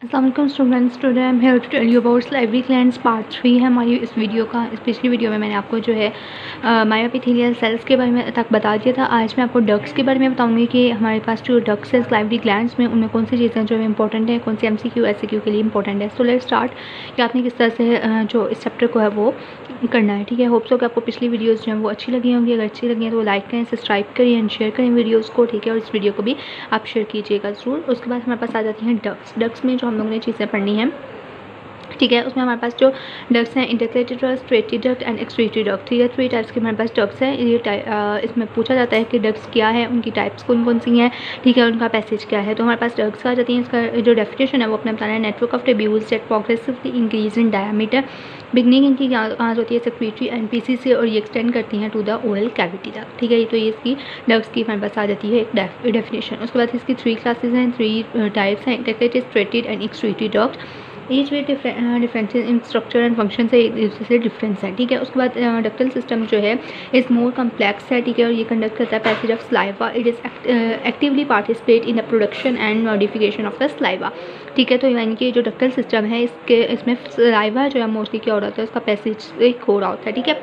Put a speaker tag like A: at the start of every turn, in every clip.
A: अस्सलाम वालेकुम students, today I am here to tell you about salivary glands part 3 है हमारी इस वीडियो का। इस पिछली वीडियो में मैंने आपको जो है मायोएपिथेलियल सेल्स के बारे में तक बता दिया था। आज मैं आपको डक्ट्स के बारे में बताऊंगी कि हमारे पास जो डक्ट्स है स्लाइवरी ग्लैंड्स में, उनमें कौन सी चीज़ें जो है इंपॉर्टेंट है, कौन सी MCQ SCQ के लिए इंपॉर्टेंट है। सो लेट्स स्टार्ट कि आपने किस तरह से जो इस चैप्टर को है वो करना है। ठीक है, होप सो कि आपको पिछली वीडियोज़ जो है वो अच्छी लगी होंगी। अगर अच्छी लगी हैं तो लाइक करें, सब्सक्राइब करें एंड शेयर करें वीडियोज़ को। ठीक है, और इस वीडियो को भी आप शेयर कीजिएगा ज़रूर। उसके बाद हमारे पास आ जाती हैं डक्ट्स। डक्ट्स में जो हम लोगों ने चीज़ें पढ़नी है, ठीक है, उसमें हमारे पास जो डक्ट्स हैं, intercalated duct, striated duct and excretory duct. ठीक है, 3 टाइप्स के हमारे पास डक्ट्स हैं। ये इसमें पूछा जाता है कि डक्ट्स क्या है, उनकी टाइप्स कौन कौन सी हैं, ठीक है, उनका पैसेज क्या है। तो हमारे पास डक्ट्स आ जाती हैं। इसका जो डेफिनेशन है वो अपने बताना है, network of tubules that progressively increase in diameter. Beginning इनकी कहाँ होती है, सेक्रेटरी एंड पीसी से, और ये एक्सटेंड करती हैं टू द ओरल कैविटी तक। ठीक है, तो ये इसकी डक्ट्स की हमारे पास आ जाती है एक डेफिनेशन। उसके बाद इसकी 3 क्लासेज हैं, 3 टाइप्स हैं, intercalated, striated and excretory duct. Each way differences in structure and function से एक दूसरे से डिफरेंस है। ठीक है, उसके बाद डक्टल सिस्टम जो है इस मोर कम्प्लेक्स है। ठीक है, और ये कंडक्ट करता है passage of saliva. It is actively participate in the production and modification of the saliva. ठीक है, तो यानी कि जो डक्टल सिस्टम है इसमें स्लाइवा जो है मोस्टली क्या हो रहा होता है, उसका पैसेज एक हो रहा होता है। ठीक है,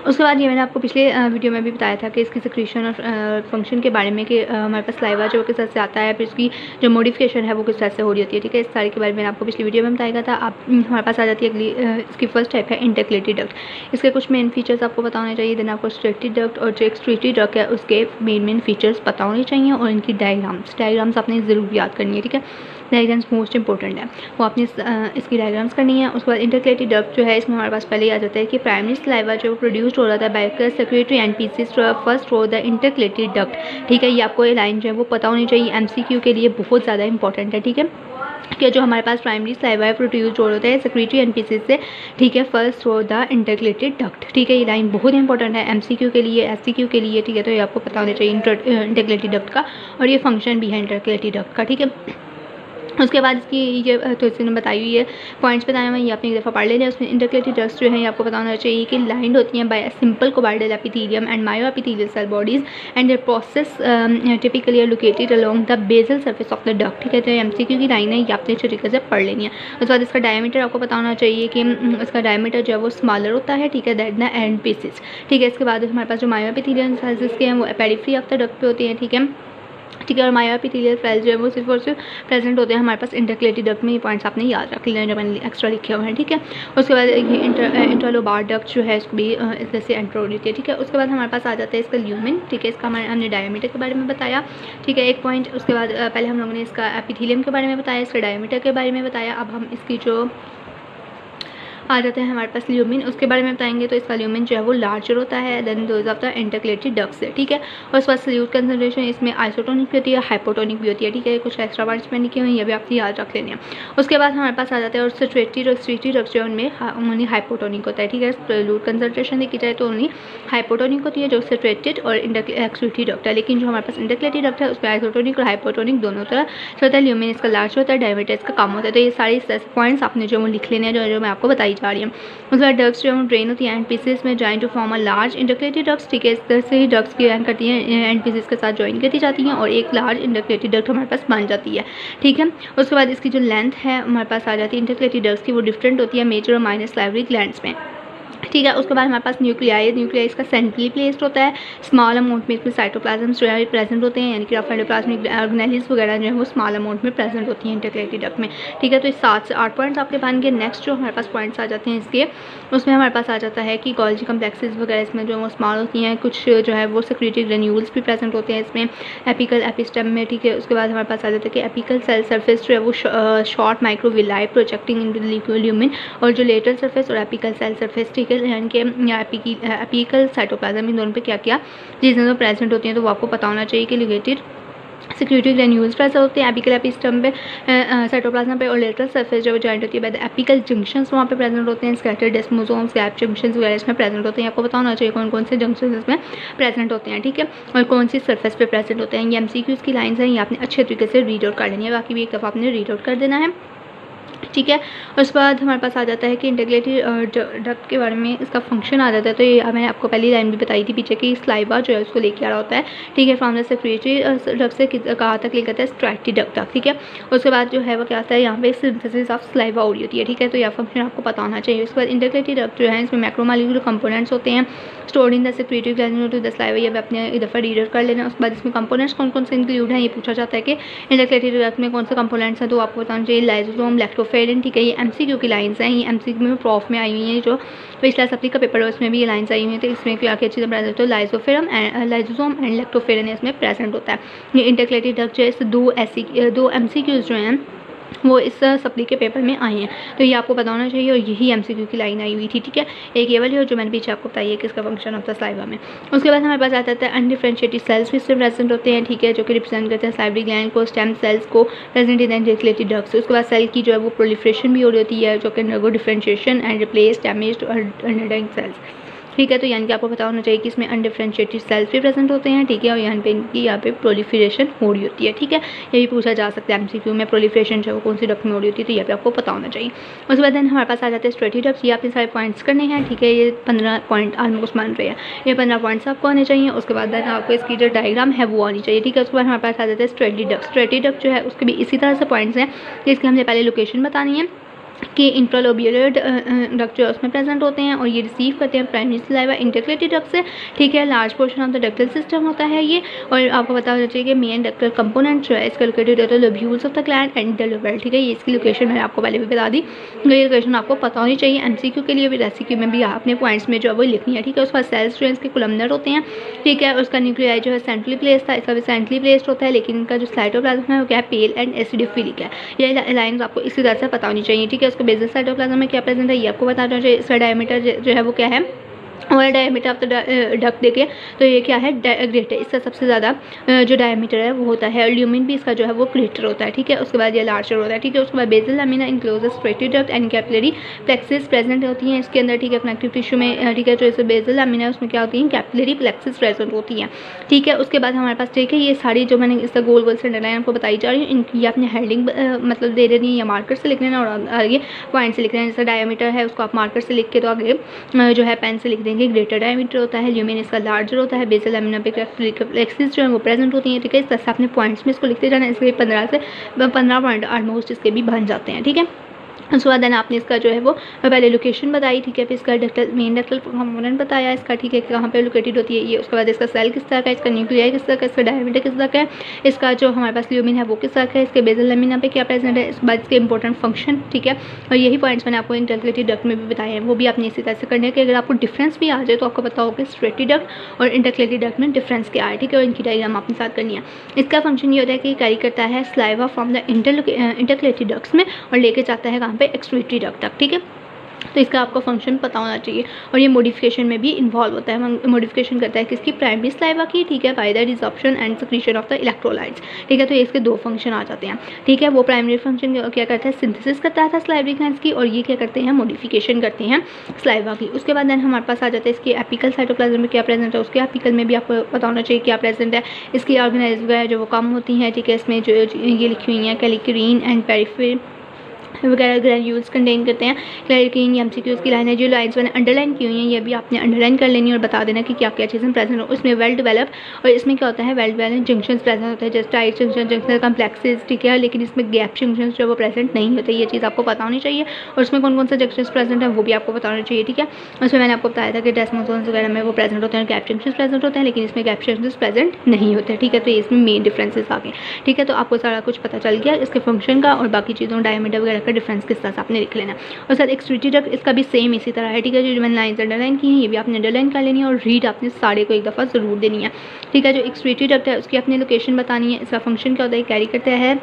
A: उसके बाद ये मैंने आपको पिछले वीडियो में भी बताया था कि इसकी सिक्रीशन और फंक्शन के बारे में कि हमारे पास स्लाइवा जो किस तरह से आता है, फिर इसकी जो मॉडिफिकेशन है वो किस तरह से हो रही होती है। ठीक है, इस सारे के बारे में आपको पिछली वीडियो में बताया था। आप हमारे पास आ जाती है अगली इसकी फर्स्ट टाइप है इंटरकलेटेड डक्ट। इसके कुछ मेन फीचर्स आपको पता होने चाहिए। देन आपको स्ट्रेटेड डक्ट और जो एक्सक्रीटरी डक्ट है उसके मेन फीचर्स पता होने चाहिए, और इनकी डायग्राम्स आपने ज़रूर याद करनी है। ठीक है, डायग्राम्स मोस्ट इंपॉर्टेंट है, वो आपने इसकी डायग्राम्स करनी है। उसके बाद इंटरकलेटेड डक्ट जो है इसमें हमारे पास पहले ही आ जाता है कि प्राइमरी स्लाइवा जो प्रोड्यूस्ड हो रहा था by secretory end pieces first row the intercalated duct. ठीक है, ये आपको ये लाइन जो है वो पता होनी चाहिए, MCQ के लिए बहुत ज़्यादा इंपॉर्टेंट है। ठीक है, कि जो हमारे पास प्राइमरी स्लाइवा है प्रोड्यूस्ड हो रहा है सेक्रेटरी एंड पीसीज से, ठीक है, first row the intercalated duct. ठीक है, ये लाइन बहुत इंपॉर्टेंट है MCQ के लिए, SCQ के लिए। ठीक है, तो ये आपको पता होना चाहिए इंटरकलेटेड डक्ट का, और ये फंक्शन भी है इंटरकलेटेड डक्ट का। ठीक है, उसके बाद इसकी ये तो इसने बताई हुई है, पॉइंट्स बताए हुए हैं, ये आपने एक दफ़ा पढ़ लेना है। उसमें इंटरकलेटेड डक्ट्स जो है ये आपको पता होना चाहिए कि लाइंड होती हैं by simple cuboidal epithelium and myoepithelial cell bodies and their process typically are located along the basal surface of the duct. ठीक है, तो MCQ की लाइन है, ये आपने अच्छे तरीके से पढ़ लेनी है। उसके बाद इसका डायमीटर आपको पता होना चाहिए कि इसका डायमीटर जो है वो स्मॉलर होता है। ठीक है, दैट द एंड पीसेस। ठीक है, इसके बाद हमारे पास जो मायोएपिथेलियल सेल्स के हैं वो पेरिफेरी ऑफ द डक्ट पे होती हैं। ठीक है, ठीक है, और मायोएपिथेलियल सेल्स जो है वो सिर्फ और सिर्फ प्रेजेंट होते हैं हमारे पास इंटरकलेटेड डक्ट में। ये पॉइंट्स आपने याद रख लेना जो मैंने एक्स्ट्रा लिखे हुए हैं। ठीक है, उसके बाद ये इंटरलोबार डक्ट जो है इसको भी इस तरह से एंटर हो रही है। ठीक है, उसके बाद हमारे पास आ जाता है इसका ल्यूमेन। ठीक है, इसका हमने डायमीटर के बारे में बताया। ठीक है, एक पॉइंट। उसके बाद पहले हम लोगों ने इसका एपिथेलियम के बारे में बताया, इसका डायमीटर के बारे में बताया। अब हम इसकी जो आ जाते हैं हमारे पास ल्यूमिन, उसके बारे में बताएंगे। तो इसका ल्यूमिन जो है वो लार्जर होता है than those of the intercalated ducts है। ठीक है, और उसके बाद सल्यूट कंसंट्रेशन इसमें आइसोटोनिक भी होती है, हाइपोटोनिक भी होती है। ठीक है, कुछ एक्स्ट्रा वर्ड्स में लिखे हुए हैं, ये भी आपको याद रख लेने हैं। उसके बाद हमारे पास आ जाता है और स्ट्रेटरी और एक्सक्रीटरी डक्ट्स जो उनमें ओनली हाइपोटोनिक होता है। ठीक है, सल्यूट कंसंट्रेशन देखी जाए तो ओनली हाइपोटोनिक होती है जो स्ट्रेटेड और एक्सक्रीटरी डक्ट है, लेकिन जो हमारे पास इंटरकलेटेड डक्ट है उसमें आइसोटोनिक और हाइपोटोनिक दोनों तरह से होता है। ल्यूमिन इसका लार्ज होता है, डायमीटर इसका कम होता है। तो ये सारे पॉइंट्स आपने जो वो लिख लेने हैं जो मैं आपको बताई जा रही हूँ। उसके बाद डक्ट्स जो ड्रेन होती है एंड पीसेस में join to form a large intercalated ducts. ठीक है, इस तरह से ही डक्ट्स की ज्वाइन करती हैं, एंड पीसेस के साथ ज्वाइन करती जाती हैं, और एक लार्ज इंटरकलेटेड डक्ट हमारे पास बन जाती है। ठीक है, उसके बाद इसकी जो लेंथ है हमारे पास आ जाती है इंटरकलेटेड डक्ट्स की, वो डिफरेंट होती है मेजर और माइनर स्लाइवरी ग्लैंड्स में। ठीक है, उसके बाद हमारे पास न्यूक्लियाई इसका सेंट्रली प्लेस्ड होता है। स्मॉल अमाउंट में इसमें साइटोप्लाज्म जो है प्रेजेंट होते हैं, यानी कि रफ एंडोप्लाज्मिक ऑर्गेनेल्स वगैरह जो है वो स्मॉल अमाउंट में प्रेजेंट होती हैं इंटरकलेटेड डक्ट में। ठीक है, तो इस 7 से 8 पॉइंट्स आपके बन गए। नेक्स्ट जो हमारे पास पॉइंट्स आ जाते हैं इसके, उसमें हमारे पास आ जाता है कि गोल्जी कम्प्लेक्सेस वगैरह इसमें जो वो स्मॉल होती हैं, कुछ जो है वो सेक्रेटरी ग्रेन्यूल्स भी प्रेजेंट होते हैं इसमें एपिकल एपिस्टम में। ठीक है, उसके बाद हमारे पास आ जाता है कि एपिकल सेल सर्फेस जो है वो शॉर्ट माइक्रोविलाई प्रोजेक्टिंग इन ल्यूमिन, और जो लेटरल सर्फेस और एपिकल सेल सर्फेस, ठीक है, यानी कि एपिकल साइटोप्लाज्म, इन दोनों पे क्या क्या चीज़ें प्रेजेंट होती हैं तो वो आपको पता होना चाहिए कि लिगेटेड सिक्रेटरी ग्रेन्यूल्स प्रेजेंट होते हैं एपिकल एपिस्टम पे, साइटोप्लाज्म पे, और लेटरल सरफेस जो जॉइंट होती है बाय द एपिकल जंक्शंस वहाँ पे प्रेजेंट होते हैं। स्कैटर्ड डेस्मोसोम्स, गैप जंक्शंस वगैरह इसमें प्रेजेंट होते हैं। आपको पता होना चाहिए कौन कौन से जंक्शंस इसमें प्रेजेंट होते हैं। ठीक है, और कौन सी सरफेस पे प्रेजेंट होते हैं। ये MCQs की लाइन्स हैं, ये आपने अच्छे तरीके से रीड आउट कर लेनी है, बाकी भी एक दफ़ा आपने रीड आउट कर देना है। ठीक है। उसके बाद हमारे पास आ जाता है कि इंटीग्रेटेड डक्ट के बारे में इसका फंक्शन आ जाता है। तो ये मैंने आपको पहली लाइन भी बताई थी पीछे की स्लाइवा जो है उसको लेके आ रहा होता है, ठीक है, फ्रॉम द सेक्रेटरी डक्ट से कहाँ तक लेकर आता है, स्ट्रैटी डक्ट तक, ठीक है। उसके बाद जो है वो क्या आता है, यहाँ पे सिंथेसिस ऑफ स्लाइवा हो रही होती है, ठीक है। तो यह फंक्शन आपको पता होना चाहिए। उसके बाद इंटीग्रेटेड डक्ट जो है इसमें मैक्रोमोलेक्युलर कंपोनेंट्स होते हैं stored in the secretory gland to the saliva. ये अपने एक दफ़ा रीडर कर लेना। उसके बाद इसमें कंपोनेंट्स कौन कौन से इंक्लूड हैं ये पूछा जाता है कि इंटीग्रेटेड डक्ट में कौन से कंपोनेंट्स हैं, तो आपको बताना चाहिए लाइसोसोम, लैक्टोफेरेन, ठीक है। ये एमसीक्यू की लाइन्स हैं, ये एमसीक्यू में प्रॉफ में आई हुई हैं, जो पिछला सप्ली का पेपर है उसमें भी ये लाइन्स आई हुई हैं। तो इसमें क्या क्या चीज़ें प्रेजेंट होती है, लाइसोसोम एंड लैक्टोफेरेन इसमें प्रेजेंट होता है। ये इंटीग्रेटेड डक्ट जो है इस दो एमसीक्यूज जो हैं वो इस सप्ली के पेपर में आए हैं। तो ये आपको पता होना चाहिए और यही एमसीक्यू की लाइन आई हुई थी, ठीक है। एक ये वाली और जो मैंने पीछे आपको बताई है कि इसका फंक्शन होता है स्लाइवा में। उसके बाद हमारे पास आ जाता है अनडिफरेंशिएटेड सेल्स भी इसमें प्रेजेंट होते हैं, ठीक है, जो कि रिप्रेजेंट करते हैं साइवरी ग्लैंड को, स्टेम सेल्स को प्रेजेंट इन इंटीग्रेटेड डक्ट्स। उसके बाद सेल की जो है वो प्रोलिफरेशन भी हो रही होती है, जो कि undergo differentiation and replace damaged और अंडरडाइंग सेल्स, ठीक है। तो यानी कि आपको पता होना चाहिए कि इसमें अनडिफरेंशिएटेड सेल्स भी प्रेजेंट होते हैं, ठीक है, और यहाँ पे प्रोलिफरेशन हो रही होती है, ठीक है। ये भी पूछा जा सकता है एमसीक्यू में, प्रोलिफरेशन जो है वो कौन सी डक्ट में हो रही होती है, तो यहाँ पे आपको पता होना चाहिए। उसके बाद हमारे पास आ जाते हैं स्ट्रेटी डक्ट्स। ये आपने सारे पॉइंट्स करने हैं, ठीक है। ये 15 पॉइंट ऑलमोस्ट मान रहे हैं, ये 15 पॉइंट्स आपको आने चाहिए। उसके बाद आपको इसकी जो डायग्राम है वो आनी चाहिए, ठीक है। उसके बाद हमारे पास आ जाता है स्ट्रेटी डक्ट। स्ट्रेटी डक्ट जो है उसके भी इसी तरह से पॉइंट्स हैं, जिसकी हमने पहले लोकेशन बतानी है कि इंट्रालोब्यूलर डक्ट जो है उसमें प्रेजेंट होते हैं और ये रिसीव करते हैं प्राइमरी सलाइवा इंटीग्रेटेड डक्ट से, ठीक है। Large portion of the ductal system होता है ये। और आपको पता होना चाहिए कि मेन डक्टल कंपोनेंट जो है इसका लोकेटेड होता है lobules of the gland and the Lobel, ठीक है। ये इसकी लोकेशन मैंने आपको पहले भी बता दी, तो ये लोकेशन आपको पता होनी चाहिए। एमसीक्यू के लिए भी, रेसिक्यू में भी आपने पॉइंट्स में जो है वो लिखनी है, ठीक है। उसके बाद सेल्स जो है इसके कोलमनर होते हैं, ठीक है। उसका न्यूक्लियाई जो है सेंट्रली प्लेस था, इसका भी सेंट्रली प्लेस्ड होता है, लेकिन इनका जो साइटोप्लाज्म है वो क्या है, पेल एंड एसिडोफिलिक है। ये लाइन्स आपको इसी तरह से पता होनी चाहिए, ठीक है। उसको बेसल साइटोप्लाज्म में क्या प्रेजेंट है ये आपको बताना चाहिए। इसका डायमीटर जो है वो क्या है, और डायमीटर ऑफ द डक्ट देखिए तो ये क्या है, ग्रेटर। इसका सबसे ज़्यादा जो डायमीटर है वो होता है। ल्यूमिन भी इसका जो है वो ग्रेटर होता है, ठीक है। उसके बाद ये लार्जर होता है, ठीक है। उसके बाद basal lamina enclose striated duct and capillary plexus present होती हैं इसके अंदर, ठीक है, कनेक्टिव टिश्यू में, ठीक है। जो इसे बेसल लामिना है उसमें क्या होती है, कैपिलरी प्लेक्सिस प्रेजेंट होती हैं, ठीक है। उसके बाद हमारे पास, ठीक है, ये सारी जो मैंने इसका गोल गोल से अंडरलाइन आपको बताई जा रही है, इनकी आपने हेडिंग मतलब दे देनी है या मार्कर से लिख लेना और आगे पॉइंट से लिख लेना। जैसा डायमीटर है उसको आप मार्कर से लिख के तो आगे जो है पेन से लिख देंगे ग्रेटर डायमीटर होता है, ल्यूमिन इसका लार्जर होता है, बेसल लामिना पे प्लेक्सिस जो है वो प्रेजेंट होती हैं, ठीक है। इस तरह से अपने पॉइंट्स में इसको लिखते जाना, इसके 15 पॉइंट ऑलमोस्ट इसके भी बन जाते हैं, ठीक है। उसके बाद देन आपने इसका जो है वो पहले लोकेशन बताई, ठीक है। फिर इसका डक्टल मेन डक्टल कंपोनेंट बताया इसका, ठीक है, कहाँ पे लोकेटेड होती है ये। उसके बाद इसका सेल किस तरह का है, इसका न्यूक्लियाई किस तरह का है, इसका डायमीटर किस तरह का है, इसका जो हमारे पास ल्यूमिन है वो किस तरह का है, इसके बेसल लामिना पे क्या प्रेजेंट है, इसके बाद इसके इंपॉर्टेंट फंक्शन, ठीक है। और यही पॉइंट्स मैंने आपको इंटीग्रेटेड डक्ट में भी बताए हैं, वो भी आपने इसी तरह से करने के। अगर आपको डिफरेंस भी आ जाए तो आपको पता होगा स्ट्रेटी डक्ट और इंटीग्रेटेड डक्ट में डिफरेंस क्या है, ठीक है। और इनकी डायग्राम आपने साथ करनी है। इसका फंक्शन ये होता है कि कैरी करता है saliva from the integrated ducts में और लेके जाता है कहाँ पे, एक्सक्रीटरी डक्ट तक, ठीक है। तो इसका आपको फंक्शन पता होना चाहिए। और ये मॉडिफिकेशन में भी इन्वॉल्व होता है, मॉडिफिकेशन करता है किसकी, प्राइमरी सलाइवा की, ठीक है, by the desorption and secretion of the electrolytes, ठीक है। तो इसके दो फंक्शन आ जाते हैं, ठीक है। वो प्राइमरी फंक्शन क्या करता है, सिंथेसिस करता है सलाइवरी ग्लैंड्स की, और ये क्या करते हैं, मॉडिफिकेशन करते हैं सलाइवा की। उसके बाद देन हमारे पास आ जाता है इसके एपिकल साइटोप्लाज्म में क्या प्रेजेंट है, उसके एपिकल में भी आपको पता होना चाहिए क्या प्रेजेंट है। इसकी ऑर्गेनाइज वगैरह जो वो कम होती हैं, ठीक है। इसमें जो ये लिखी हुई हैं कैलिक्यूरिन एंड पेरिफेरल वगैरह ग्रैन्यूल्स कंटेन करते हैं। क्लैरिकिन या एमसीक्यूज़ की लाइन है, जो लाइन्स मैंने अंडरलाइन की हुई हैं ये भी आपने अंडरलाइन कर लेनी और बता देना कि क्या क्या चीज़ें प्रेजेंट हो। उसमें वेल डेवलप, और इसमें क्या होता है, वेल डेवलप जंक्शन प्रेजेंट होता है, जैसे टाइट जंक्शन, जंक्शन कम्प्लेक्सेस, ठीक है। लेकिन इसमें गैप जंक्शन जो वो प्रेजेंट नहीं होते, ये चीज़ आपको पता होनी चाहिए। और उसमें कौन कौन से जंक्शन प्रेजेंट है वो भी आपको पता होना चाहिए, ठीक है। उसमें मैंने आपको बताया था कि डेस्मोसोन्स वगैरह में वो प्रेजेंट होते हैं, गैप जंक्शन प्रेजेंट होते हैं, लेकिन इसमें गैप जंक्शन प्रेजेंट नहीं होते, ठीक है। तो इसमें मेन डिफरेंसेस आ गए, ठीक है। तो आपको सारा कुछ पता चल गया इसके फंक्शन का और बाकी चीज़ों डायमीटर वगैरह का डिफरेंस किस तरह आपने लिख लेना। और सर एक्सक्रीटरी डक्ट इसका भी सेम इसी तरह है, ठीक है। जो मैंने लाइन्स अंडरलाइन की हैं ये भी आपने अंडरलाइन कर लेनी है और रीड आपने सारे को एक दफ़ा ज़रूर देनी है, ठीक है। जो एक्सक्रीटरी डक्ट है उसकी अपनी लोकेशन बतानी है, इसका फंक्शन क्या होता है, कैरी करता है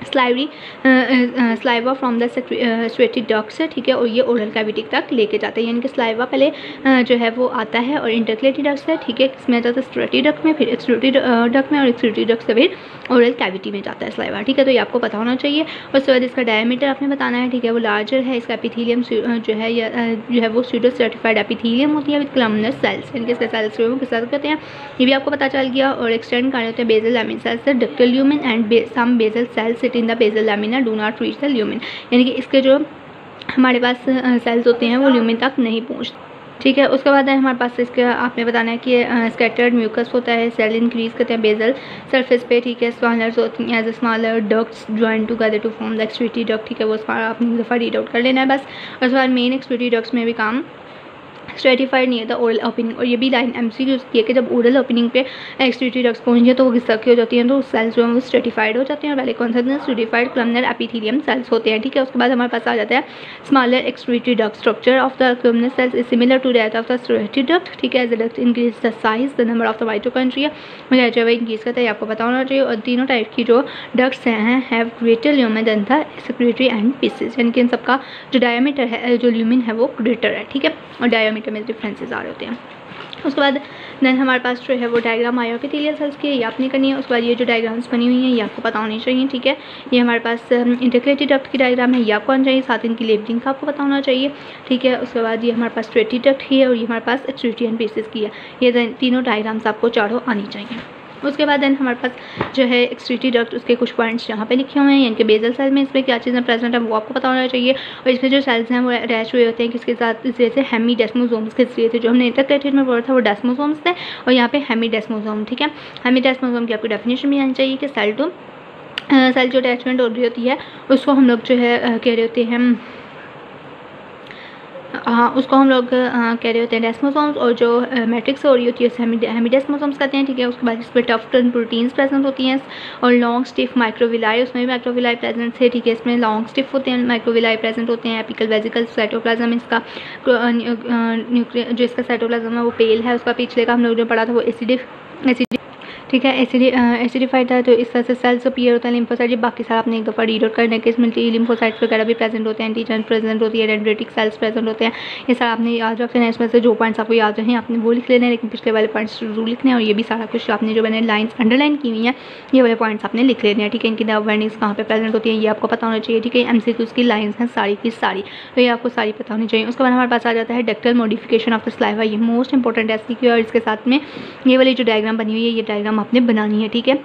A: saliva from the sweaty duct से, ठीक है। और ये ओरल कैविटी तक लेके जाते हैं, यानी कि स्लाइवा पहले जो है वो आता है और इंटरक्लेटी डक्ट से, ठीक है, इसमें जाता है स्वेटी डक्ट में, फिर एक्सक्रीटरी डक्ट में, और एक्सक्रीटरी डक्ट से फिर ओरल कैविटी में जाता है स्लाइवा, ठीक है। तो ये आपको पता होना चाहिए। और उसके बाद इसका डायमीटर आपने बताना है, ठीक है, वो लार्जर है। इसका एपिथेलियम जो है वो सूडो सर्टिफाइड एपिथेलियम होती है विद कॉलमनर सेल्स, यानी कि इसके सेल्स जो है वो किस तरह कहते हैं ये भी आपको पता चल गया। और एक्सटेंड करने होते हैं बेसल लैमिन सेल्स से ductal lumen and some basal cells sit in the basal lamina do not reach the lumen, यानी कि इसके जो हमारे पास सेल्स होते हैं वो ल्यूमेन तक नहीं पहुँचते। ठीक है, उसके बाद हमारे पास इसके आपने बताना है कि स्कैटर्ड म्यूकस होता है, सेल इंक्रीज करते हैं बेसल सरफेस पे। ठीक है, स्मॉलर होती हैं as a smaller ducts join together to form the excretory duct. ठीक है, वो आपने दफ़ा रीड आउट कर लेना है बस। और उसके बाद मेन एक्सक्रीटरी डक्ट्स में भी काम स्ट्रेटिफाइड नहीं होता ओरल ओपनिंग, और ये भी लाइन एमसीक्यू होती है कि जब ओरल ओपनिंग पे एक्सक्रीटरी डक्ट्स पहुंचे तो वो किस तरह की हो जाती हैं, तो सेल्स जो है वो स्ट्रेटिफाइड हो जाते हैं। और पहले कौन सा स्ट्रेटिफाइड कॉलमनर एपिथेलियम सेल्स होते हैं। ठीक है, उसके बाद हमारे पास आ जाता है smaller excretory duct. Structure of the columnar cells is similar to that of the striated duct. ठीक है, as the duct increase the size the number of the mitochondria वगैरह जो है इंक्रीज करता है, आपको पता होना चाहिए। और तीनों टाइप की जो डक्ट्स हैं have greater lumen than the secretory end pieces, यानी कि इन सबका जो डायमीटर है जो ल्यूमेन है वो ग्रेटर है। ठीक है, और डायमीटर में डिफरेंसेस आ रहे होते हैं। उसके बाद देन हमारे पास जो है वो डायग्राम मायोएपिथेलियल सेल्स की ये आपने करनी है। उसके बाद ये जो डायग्राम्स बनी हुई हैं ये आपको पता होनी चाहिए। ठीक है, ये हमारे पास इंटरक्लेटेड डक्ट की डायग्राम है, ये आपको आना चाहिए, साथ इनकी लेबलिंग का आपको पता होना चाहिए। ठीक है, उसके बाद ये हमारे पास स्ट्रेटरी डक्ट की है और ये हमारे पास एक्सक्रीटरी एंड पीसेस की है। ये तीनों डायग्राम्स आपको चारों आनी चाहिए। उसके बाद देन हमारे पास जो है एक्सक्रीटरी डक्ट उसके कुछ पॉइंट्स यहाँ पे लिखे हुए हैं, यानी कि बेसल सेल में इसमें क्या चीज़ें प्रेजेंट है वो आपको पता होना चाहिए। और इसमें जो सेल्स हैं वो अटैच हुए होते हैं किसके साथ, इस जैसे हेमीडेस्मोसोम्स के जरिए थे। जो हमने इंटरक्लेटेड में पढ़ा था वो डेस्मोसोम्स थे और यहाँ पे हेमीडेस्मोसोम। ठीक है, हेमीडेस्मोसोम की आपको डेफिनेशन भी आनी चाहिए कि सेल जो अटैचमेंट हो रही होती है उसको हम लोग जो है कह रहे होते हैं उसको हम लोग कह रहे होते हैं डेस्मोसोम्स, और जो मैट्रिक्स हो रही होती है उसे हेमीडेस्मोसोम्स कहते हैं। ठीक है, उसके बाद इसमें टफ प्रोटीन्स प्रेजेंट होती हैं और लॉन्ग स्टिफ माइक्रोविलाई, उसमें भी माइक्रोविलाई प्रेजेंट है। ठीक है, इसमें लॉन्ग स्टिफ होते हैं माइक्रोविलाई प्रेजेंट होते हैं। एपिकल वेजिकल साइटोप्लाज्म इसका न्यूक्लियर जो इसका साइटोप्लाज्म है वो पेल है। उसका पिछले का हम लोग जो पढ़ा था वो एसिडिक ठीक है एसिडिफाइड था, तो इस तरह से सेल्स अपीयर होता है। लिम्फोसाइट बाकी सारा आपने एक दफ़ा रीड आउट करने के इसमें लिम्फोसाइट्स वगैरह भी प्रेजेंट होते हैं, एंटीजन प्रेजेंट होती है, डेंड्रेटिक सेल्स प्रेजेंट होते हैं। ये सारा आपने याद रखना है। इसमें से जो पॉइंट्स आपको याद रहे आपने वो लिख लेने हैं, लेकिन पिछले वाले पॉइंट्स जरूर लिखने हैं। और ये भी सारा कुछ आपने जो मैंने लाइन्स अंडरलाइन की हुई हैं ये वाले पॉइंट्स आपने लिख लेने हैं। ठीक है, इनकी वर्निंग्स कहाँ पर प्रेजेंट होती है ये आपको पता होना चाहिए। ठीक है, एमसीक्यूज़ की लाइन्स हैं सारी की सारी, तो ये आपको सारी पता होनी चाहिए। उसके बाद हमारे पास आ जाता है ductal modification of the saliva, ये मोस्ट इंपॉर्टेंट एमसीक्यू है। और इसके साथ में ये वाली जो डायग्राम बनी हुई है ये डायग्राम आपने बनानी है। ठीक है,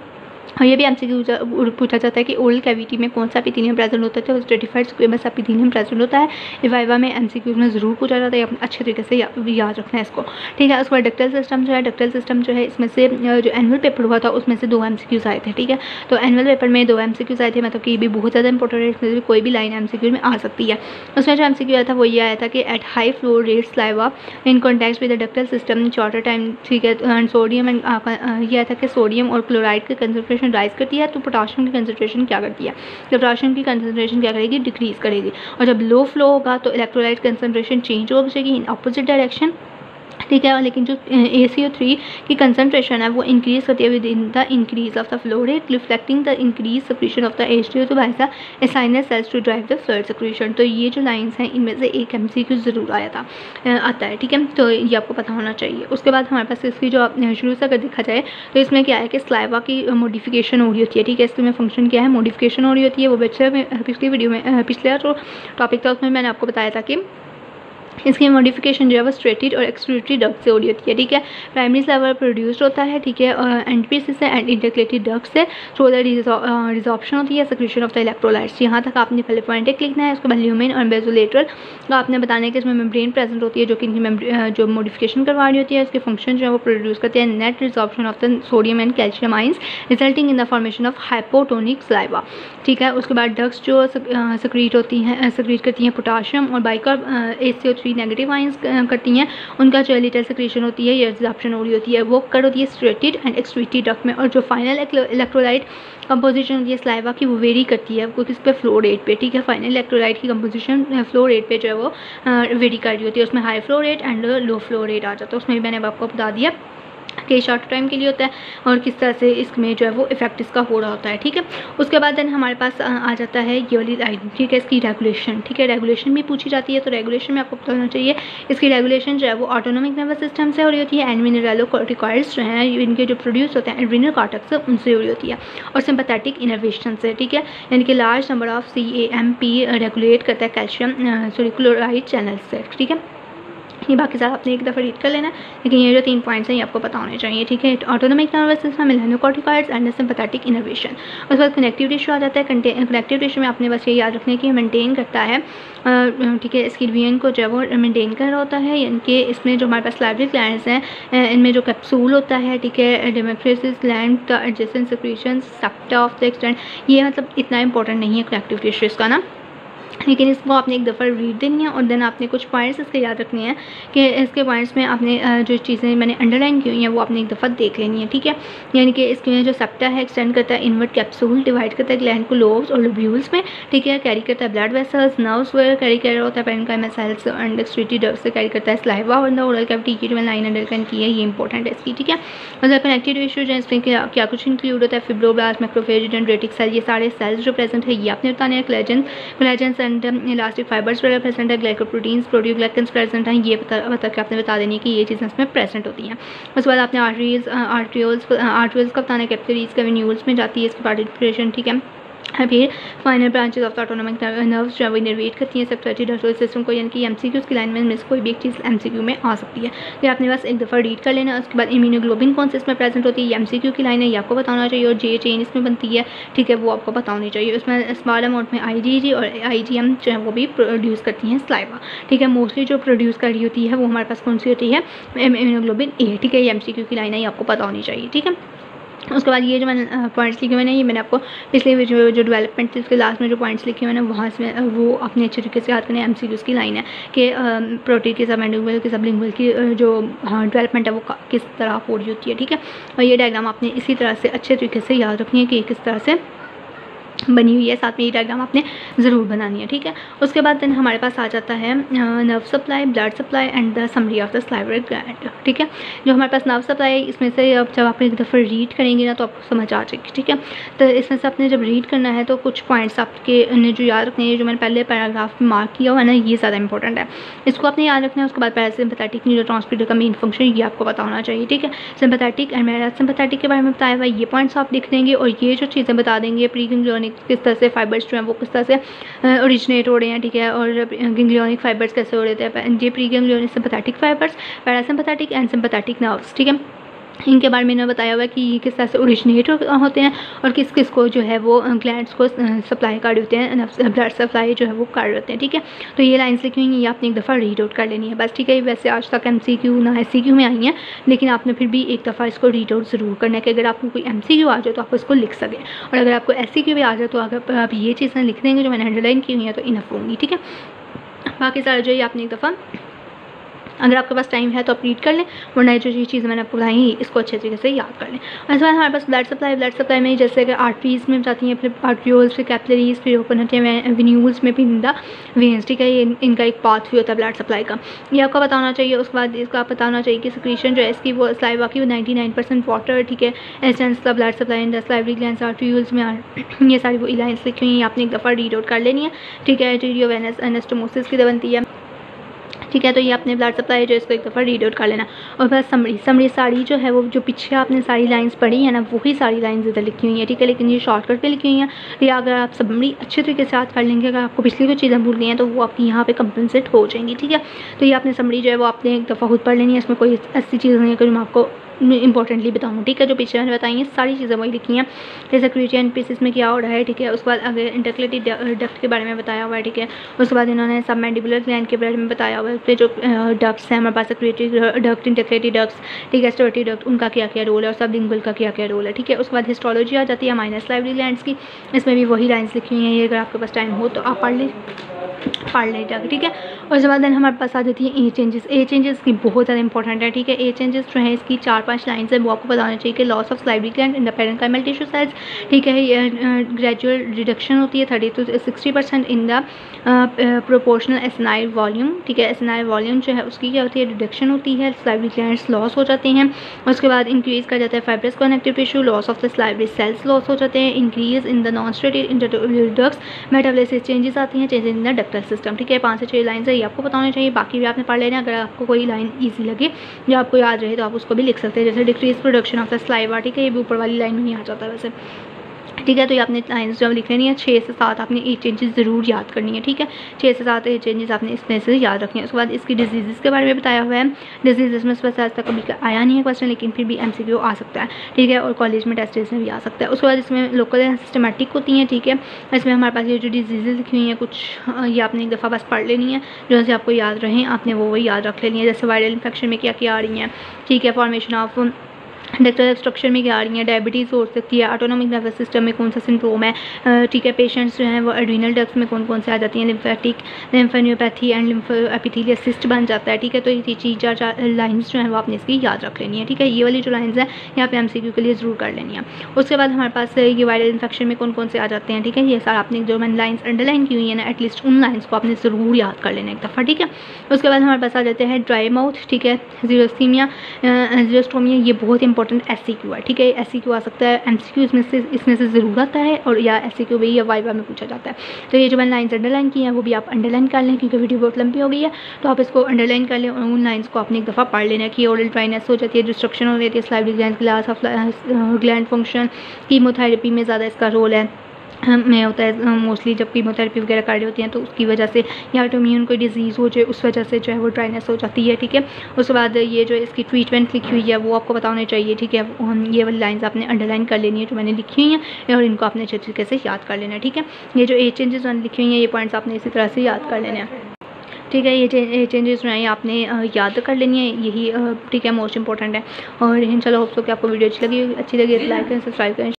A: और ये भी एमसीक्यू पूछा जाता है कि ओरल कैविटी में कौन सा एपिथेलियम प्रेजेंट होता है, तो स्ट्रेटिफाइड स्क्वेमस एपिथेलियम प्रेजेंट होता है। वाइवा में एमसीक्यू में ज़रूर पूछा जाता है, अच्छे तरीके से याद रखना है इसको। ठीक है, उसके बाद डक्टल सिस्टम जो है, डक्टल सिस्टम जो है इसमें से जो एनुअल पेपर हुआ था उसमें से 2 एमसीक्यूज़ आए थे। ठीक है, तो एनुअल पेपर में 2 एमसीक्यूज़ आए थे, मतलब कि ये भी बहुत ज़्यादा इंपॉर्टेंट है, इसमें भी कोई भी लाइन एमसीक्यू में आ सकती है। उसमें जो एमसीक्यू आया था वो ये आया था कि at high flow rate saliva in contact with the ductal system shorter time. ठीक है, एंड सोडियम एंड ये आया था कि सोडियम और क्लोराइड की कंसनट्रेशन राइज करती है, तो पोटाशियम की कंसंट्रेशन क्या करती है, जब पोटाशियम की कंसंट्रेशन क्या करेगी, डिक्रीज करेगी। और जब लो फ्लो होगा तो इलेक्ट्रोलाइट कंसंट्रेशन चेंज हो जाएगी इन अपोजिट डायरेक्शन। ठीक है, लेकिन जो ACO3 की कंसंट्रेशन है वो इंक्रीज करती है with in the increase of the flow rate reflecting the increase secretion of the H2O, तो वैसा acinus cells to drive the fluid secretion. तो ये जो लाइंस हैं इनमें से एक MCQ ज़रूर आता है। ठीक है, तो ये आपको पता होना चाहिए। उसके बाद हमारे पास इसकी जो शुरू से अगर देखा जाए तो इसमें क्या है कि सलाइवा की मॉडिफिकेशन हो रही होती है। ठीक है, इसमें फंक्शन क्या है, मॉडिफिकेशन हो रही होती है। वो पिछली वीडियो में पिछला जो टॉपिक था उसमें मैंने आपको बताया था कि इसकी मॉडिफिकेशन जो है वो स्ट्रेटेड और एक्सक्रीटरी डक्ट से हो रही होती है। ठीक है, प्राइमरी सलाइवा प्रोड्यूस्ड होता है। ठीक है, एंटीपीसिस से एंड इंटरक्लेटेड डक्ट से थ्रू द रिजॉर्प्शन होती है सेक्रेशन ऑफ द इलेक्ट्रोलाइट्स। यहाँ तक आपने पहले पॉइंट एक लिखना है। उसके बाद ल्यूमेन और बेसोलेटरल का आपने बताना है कि इसमें मेम्ब्रेन प्रेजेंट होती है जो कि इनकी जो मॉडिफिकेशन करवा रही होती है। इसके फंक्शन जो है वो प्रोड्यूस करते हैं net resorption of the sodium and calcium ions resulting in the formation of hypotonic saliva. ठीक है, उसके बाद डक्ट्स जो सेक्रीट करती हैं पोटाशियम और बाइकार्ब ACO3 नेगेटिव आइंस करती हैं, उनका जो लिटल सेक्रेशन होती है या रिजॉर्प्शन हो रही होती है वो कर होती है स्ट्रेटेड एंड एक्सक्रीटरी डक्ट में। और जो फाइनल इलेक्ट्रोलाइट कंपोजिशन होती है सलाइवा की वो वेरी करती है वो किस पे, फ्लो रेट पे। ठीक है, फाइनल इलेक्ट्रोलाइट की कंपोजिशन फ्लो रेट पे जो है वो वेरी कर रही होती है। उसमें high flow rate and low flow rate आ जाता है। उसमें भी मैंने आपको बता दिया कि शॉर्ट टाइम के लिए होता है और किस तरह से इसमें जो है वो इफेक्ट इसका हो रहा होता है। ठीक है, उसके बाद देन हमारे पास आ जाता है ये वाली लाइन। ठीक है, इसकी रेगुलेशन। ठीक है, रेगुलेशन भी पूछी जाती है, तो रेगुलेशन में आपको पता होना चाहिए इसकी रेगुलेशन जो है वो ऑटोनोमिक नर्वस सिस्टम से हो रही होती है एंड मिनरलोकॉर्टिकॉइड्स जो हैं इनके जो प्रोड्यूस होते हैं एड्रिनल कॉर्टेक्स से उनसे हो रही होती है और सिंपैथेटिक इनर्वेशन से। ठीक है, यानी कि large number of CAMP regulate करता है कैल्शियम क्लोराइड चैनल से। ठीक है, ये बाकी सारा आपने एक दफ़ा रीड कर लेना है, लेकिन ये जो 3 पॉइंट्स हैं ये आपको पता होने चाहिए, ठीक है। Autonomic nervous system, melanocorticoids and sympathetic innervation. उसके बाद कनेक्टिव टिश्यू आ जाता है। कनेक्टिव टिश्यू में आपने बस ये याद रखना है कि मेंटेन करता है, ठीक है, इसकी वेन को जो है वो मेंटेन कर रहा होता है। इनके इसमें जो हमारे पास सलाइवरी ग्लैंड्स हैं, इनमें जो कैप्सूल होता है, ठीक है, Demetrius gland, the adjacent secretions, septa of the extent, ये मतलब इतना इंपॉर्टेंट नहीं है कनेक्टिव टिश्यूज़ का ना, लेकिन इसको आपने एक दफ़ा रीड देनी है और देन आपने कुछ पॉइंट्स इसके याद रखने हैं कि इसके पॉइंट्स में आपने जो चीज़ें मैंने अंडरलाइन की हुई हैं वो आपने एक दफ़ा देख लेनी है, ठीक है। यानी कि इसके जो सेप्टा है एक्सटेंड करता है इनवर्ट कैप्सूल, डिवाइड करता है ग्लैंड को लोब्स और लोब्यूल्स में, ठीक है, कैरी करता है ब्लड वेसल्स, नर्व्स वगैरह कैरी कर रहा होता है, parenchymal cells and excretory ducts से कैरी करता है सलाइवा और द ओरल कैविटी की जो लाइन अंडरलाइन की है ये इंपॉर्टेंट है इसकी, ठीक है। मतलब कनेक्टिव टिश्यूज हैं, इसमें क्या कुछ इंक्लूड होता है, फिब्रोब्लास्ट, मैक्रोफेज, डेंड्रेटिक सेल, ये सारे सेल्स जो प्रेजेंट है ये आपने बताने हैं। कोलेजन एंड इलास्टिक फाइबर्स वगैरह प्रेजेंट है, ग्लाइकोप्रोटीन्स, प्रोटियोग्लाइकन्स प्रेजेंट हैं, ये आपने बता देनी है कि ये चीज़ें इसमें प्रेजेंट होती हैं। उसके बाद आपने आर्ट्रियोल्स का बताना है, कैपिलरीज का वेन्यूल्स में जाती है इसकी पार्टिसिपेशन, ठीक है। फिर final branches of the autonomic nerves जो है वो इनर्वेट करती हैं सेक्रेटरी नर्वस सिस्टम को, यानी कि एमसीक्यूज़ की लाइन में कोई भी एक चीज़ एमसीक्यू में आ सकती है, तो आपने बस एक दफ़ा रीड कर लेना। उसके बाद इम्यूनोग्लोबिन कौन से इसमें प्रेजेंट होती है, ये एमसीक्यू की लाइन है, ये आपको बताना चाहिए, और जे चेन इसमें बनती है, ठीक है, वो आपको पता होनी चाहिए। उसमें स्मॉल अमाउंट में आईजीजी और आईजीएम जो है वो भी प्रोड्यूस करती हैं सलाइवा, ठीक है। मोस्टली जो प्रोड्यूस कर रही होती है वो हमारे पास कौन सी होती है, इम्यूनोग्लोबिन ए, ठीक है, ये एमसीक्यू की लाइन है, ये आपको पता होनी चाहिए, ठीक है। उसके बाद ये जो मैंने पॉइंट्स लिखे हुए हैं ये मैंने आपको पिछले जो डेवलपमेंट थी उसके लास्ट में जो पॉइंट्स लिखे हुए हैं वहाँ से वो अपने अच्छे तरीके से याद करने एमसीक्यूज़ की लाइन है कि प्रोटीन के सबमैंडिबुलर के सबलिंगुअल की जो डेवलपमेंट है वो किस तरह हो रही होती है, ठीक है। और ये डायग्राम आपने इसी तरह से अच्छे तरीके से याद रखनी है कि किस तरह से बनी हुई है, साथ में ये डायग्राम आपने ज़रूर बनानी है, ठीक है। उसके बाद देन हमारे पास आ जाता है nerve supply, blood supply and the summary of the salivary gland, ठीक है। जो हमारे पास नर्व सप्लाई है इसमें से अब जब आप एक दफ़ा रीड करेंगे ना तो आपको समझ आ जाएगी, ठीक है। तो इसमें से आपने जब रीड करना है तो कुछ पॉइंट्स आपके जो याद रखने हैं, जो मैंने पहले पैराग्राफ में मार्क किया हुआ है ना, ये ज़्यादा इंपॉर्टेंट है, इसको आपने याद रखना है। उसके बाद पैरासिम्पैथेटिक न्यूरोट्रांसमीटर का मेन फंक्शन ये आपको पता होना चाहिए, ठीक है। सिम्पैथेटिक एंड पैरासिम्पैथेटिक के बारे में बताया हुआ ये पॉइंट्स आप लिख देंगे, और ये जो चीज़ें बता देंगे प्री गैंग्लियोनिक किस तरह से फाइबर्स जो हैं वो किस तरह से ओरिजिनेट हो रहे हैं, ठीक है, और गैंग्लियोनिक फाइबर्स कैसे हो रहे हैं, ये pre ganglionic sympathetic fibres, parasympathetic and sympathetic nerves, ठीक है। इनके बारे में मैंने बताया हुआ है कि ये किस तरह से ओरिजिनेट होते हैं और किस किस को जो है वो ग्लैंड्स को सप्लाई कर देते हैं, ब्लड सप्लाई जो है वो कर देते हैं, ठीक है। तो ये लाइन्स लिखी हुई हैं, ये आपने एक दफ़ा रीड आउट कर लेनी है बस, ठीक है। वैसे आज तक एमसीक्यू ना एससीक्यू में आई हैं, लेकिन आपने फिर भी एक दफ़ा इसको रीड आउट ज़रूर करना है कि अगर आपको कोई एमसीक्यू आ जाए तो आप इसको लिख सकें, और अगर आपको एससीक्यू भी आ जाए तो अगर आप ये चीज़ें लिख देंगे जो मैंने अंडरलाइन की हुई हैं तो इनफ होंगी, ठीक है। बाकी सारा जो है आपने एक दफ़ा अगर आपके पास टाइम है तो आप रीड कर लें, वरना जो ये चीज़ें मैंने आपको बताई हैं इसको अच्छे तरीके से याद कर लें। उसके बाद हमारे पास ब्लड सप्लाई में जैसे अगर आर्टरीज में जाती हैं, फिर आर्ट्रियोल्स, फिर कैपिलरीज, फिर ओपन होते हैं वेन्यूल्स में, फिर इन द वेन्स, ठीक है। ये इनका एक पाथ भी होता है ब्लड सप्लाई का, ये आपको पता होना चाहिए। उसके बाद इसका आप पता होना चाहिए कि सिक्रीशन जो है इसकी वो सलाइवा की 99% वाटर, ठीक है। Essence the blood supply in the salivary glands arterioles में ये सारी वो लाइन्स लिखी हुई हैं, आपने एक दफ़ा रीड आउट कर लेनी है, ठीक है। आर्टेरियोवेनस एनास्टोमोसिस की बनती है, ठीक है। तो ये आपने ब्लड सप्लाई जो इसको एक दफ़ा रीड आउट कर लेना। और बस समरी सारी जो है वो जो पीछे आपने सारी लाइंस पढ़ी है ना वही सारी लाइंस इधर लिखी हुई हैं, ठीक है, लेकिन ये शॉर्टकट पे लिखी हुई हैं। या अगर आप समरी अच्छे तरीके से याद कर लेंगे, अगर आपको पिछली कोई चीज़ें भूल गई हैं तो वो आपकी यहाँ पे कंपनसेट हो जाएंगी, ठीक है। तो ये आपने समरी जो है वो आपने एक दफ़ा खुद पढ़ लेनी है, इसमें कोई ऐसी चीज़ नहीं है कि मैं आपको इंपॉर्टेंटली बताऊँ, ठीक है। जो पीछे मैंने बताई हैं सारी चीज़ें वही लिखी हैं, जैसे क्रिएटिन पीसेस में क्या हो रहा है, ठीक है। उसके बाद अगर इंटरक्लेटी डक्ट के बारे में बताया हुआ है, ठीक है। उसके बाद इन्होंने सब मैंडिबुलर ग्लैंड के बारे में बताया हुआ है, फिर जो डक्ट्स हैं हमारे पास क्रिएटिव डक्ट, इंटरक्लेटी डक्ट्स, ठीक है, स्टोरेटिव डक्ट, उनका क्या क्या रोल है, और सबलिंगुअल का क्या क्या रोल है, ठीक है। उसके बाद हिस्टोलॉजी आ जाती है माइनर सलाइवरी ग्लैंड्स की, इसमें भी वही लाइन्स लिखी हुई हैं, ये अगर आपके पास टाइम हो तो आप पढ़ लें, ठीक है। और उसके बाद देन हमारे पास आ जाती है ए चेंजेस की बहुत ज़्यादा इंपॉर्टेंट है, ठीक है। ए चेंजेस जो है इसकी 4-5 लाइन्स है, वो आपको पता होना चाहिए कि loss of salivary gland in the parenchymal tissue cells, ठीक है। ये ग्रेजुअल रिडक्शन होती है 30 to 60% in the proportional acinar volume, ठीक है। एसिनाइल वॉल्यूम जो है उसकी क्या होती है, रिडक्शन होती है, सलाइवरी ग्लैंड्स लॉस हो जाते हैं। उसके बाद इंक्रीज़ कर जाता है fibrous connective tissue, loss of the salivary cells loss हो जाते हैं, increase in the non steroidal interduct metabolism changes आती हैं, changes in the ductal system, ठीक है। 5 से 6 लाइन है, ये आपको पता होना चाहिए, बाकी भी आपने पढ़ लेना। अगर आपको कोई लाइन ईजी लगे जो आपको याद रहे तो आप उसको भी लिख सकते हैं, जैसे decrease production of the saliva, ठीक है, ये भी ऊपर वाली लाइन में ही आ जाता है वैसे, ठीक है। तो ये आपने लाइन्स जो लिख लेनी है, 6 से 7 आपने 8 चेंजेस ज़रूर याद करनी है। ठीक है, 6 से 7 चेंजेस आपने इसमें से याद रखनी है। उसके बाद इसकी डिजीज़ के बारे में बताया हुआ है। डिजीज़ में वैसे आज तक कभी आया नहीं है क्वेश्चन, लेकिन फिर भी MCQ आ सकता है। ठीक है, और कॉलेज में टेस्ट में भी आ सकता है। उसके बाद इसमें लोकल सिस्टमेटिक होती हैं। ठीक है, इसमें हमारे पास ये जो डिजीज़ लिखी हुई हैं कुछ, ये आपने एक दफ़ा बस पढ़ लेनी है, जो से आपको याद रहें आपने वो याद रख लेनी है। जैसे वायरल इन्फेक्शन में क्या क्या आ रही हैं। ठीक है, फॉर्मेशन ऑफ डक्टल एक्सट्रक्शन में क्या आ रही है, डायबिटीज़ हो सकती है, ऑटोनॉमिक नर्वस सिस्टम में कौन सा सिंड्रोम है। ठीक है, पेशेंट्स जो हैं वो एड्रीनल डक्ट्स में कौन कौन से आ जाती हैं, लिम्फेटिक लिम्फेनियोपैथी एंड एपिथेलियल सिस्ट बन जाता है। ठीक है, तो ये चीज़ 4 लाइन्स जो हैं वो आपने इसकी याद रख लेनी है। ठीक है, ये वाली जो लाइन्स हैं यहाँ पे MCQ के लिए ज़रूर कर लेनी है। उसके बाद हमारे पास ये वायरल इन्फेक्शन में कौन कौन से आ जाते हैं। ठीक है, ये सारा आपने जो मैंने लाइन्स अंडरलाइन की हुई है ना, एटलीस्ट उन लाइन्स को आपने ज़रूर याद कर लेना एक दफ़ा। ठीक है, उसके बाद हमारे पास आ जाते हैं ड्राई माउथ। ठीक है, ज़ीरोस्थीमिया, ज़ीरोस्टोमिया, ये बहुत इंपॉर्टेंट SCQ है। ठीक है, SCQ आ सकता है, MCQ इसमें से ज़रूर आता है, और या SCQ भी या वाइवा में पूछा जाता है। तो ये जो मैंने लाइन्स अंडरलाइन की हैं वो भी आप अंडरलाइन कर लें, क्योंकि वीडियो बहुत लंबी हो गई है, तो आप इसको अंडरलाइन कर लें और उन लाइन्स को आपने एक दफ़ा पढ़ लेना कि ओरल ड्राइनेस हो जाती है, डिस्ट्रक्शन हो जाती है salivary gland, glass of gland function, chemotherapy में ज़्यादा इसका रोल है में होता है मोस्टली, जब कीमोथेरेपी वगैरह कर रही होती हैं तो उसकी वजह से, या ऑटोइम्यून कोई डिजीज़ हो जाए उस वजह से जो है वो ड्राइनेस हो जाती है। ठीक है, उसके बाद ये जो इसकी ट्रीटमेंट लिखी हुई है वो आपको पता होनी चाहिए। ठीक है, ये वाली लाइन्स आपने अंडरलाइन कर लेनी है जो मैंने लिखी हुई हैं, और इनको आपने अच्छे तरीके से याद कर लेना है। ठीक है, ये जो 8 चेंजेस मैंने लिखी हुई हैं ये पॉइंट्स आपने इसी तरह से याद कर लेने हैं। ठीक है, ये चेंजेस जो हैं आपने याद कर लेनी है, यही ठीक है मोस्ट इंपॉर्टेंट है। और इंशाल्लाह होप्स हो कि आपको वीडियो अच्छी लगी तो लाइक करें, सब्सक्राइब करें।